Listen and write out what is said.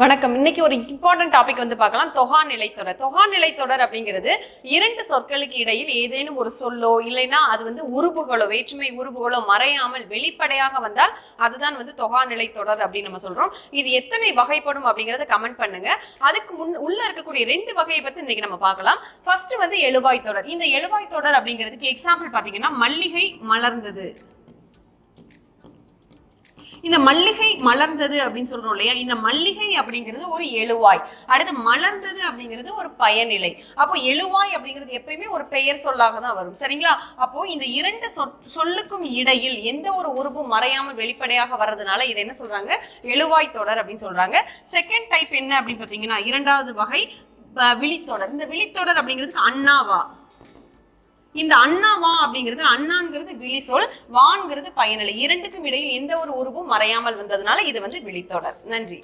வணக்கம். இன்னைக்கு ஒரு இம்பார்ட்டன்ட் டாபிக் வந்து பார்க்கலாம். தொகா நிலைத்தொடர். தொகா நிலைத்தொடர் அப்படிங்கிறது இரண்டு சொற்களுக்கு இடையில் ஏதேனும் ஒரு சொல்லோ இல்லைன்னா அது வந்து உருபுகளோ வேற்றுமை உருபுகளோ மறையாமல் வெளிப்படையாக வந்தால் அதுதான் வந்து தொகா நிலைத்தொடர் அப்படின்னு நம்ம சொல்றோம். இது எத்தனை வகைப்படும் அப்படிங்கறத கமெண்ட் பண்ணுங்க. அதுக்கு உள்ள இருக்கக்கூடிய ரெண்டு வகையை பத்தி இன்னைக்கு நம்ம பார்க்கலாம். ஃபர்ஸ்ட் வந்து எழுவாய் தொடர். இந்த எழுவாய் தொடர் அப்படிங்கிறதுக்கு எக்ஸாம்பிள் பாத்தீங்கன்னா மல்லிகை மலர்ந்தது. இந்த மல்லிகை மலர்ந்தது அப்படின்னு சொல்றோம் இல்லையா, இந்த மல்லிகை அப்படிங்கிறது ஒரு எழுவாய். அடுத்து மலர்ந்தது அப்படிங்கிறது ஒரு பயனிலை. அப்போ எழுவாய் அப்படிங்கிறது எப்பயுமே ஒரு பெயர் சொல்லாக தான் வரும், சரிங்களா? அப்போ இந்த இரண்டு சொல்லுக்கும் இடையில் எந்த ஒரு உருவும் மறையாமல் வெளிப்படையாக வர்றதுனால இதை என்ன சொல்றாங்க, எழுவாய் தொடர் அப்படின்னு சொல்றாங்க. செகண்ட் டைப் என்ன அப்படின்னு பாத்தீங்கன்னா, இரண்டாவது வகை விழித்தொடர். இந்த விழித்தொடர் அப்படிங்கிறதுக்கு அண்ணாவா. இந்த அண்ணாவா அப்படிங்கிறது, அண்ணாங்கிறது விழி சொல், வான்கிறது பயனிலை. இரண்டுக்கும் இடையில் எந்த ஒரு உருவும் மறையாமல் வந்ததுனால இது வந்து விழித்தொடர். நன்றி.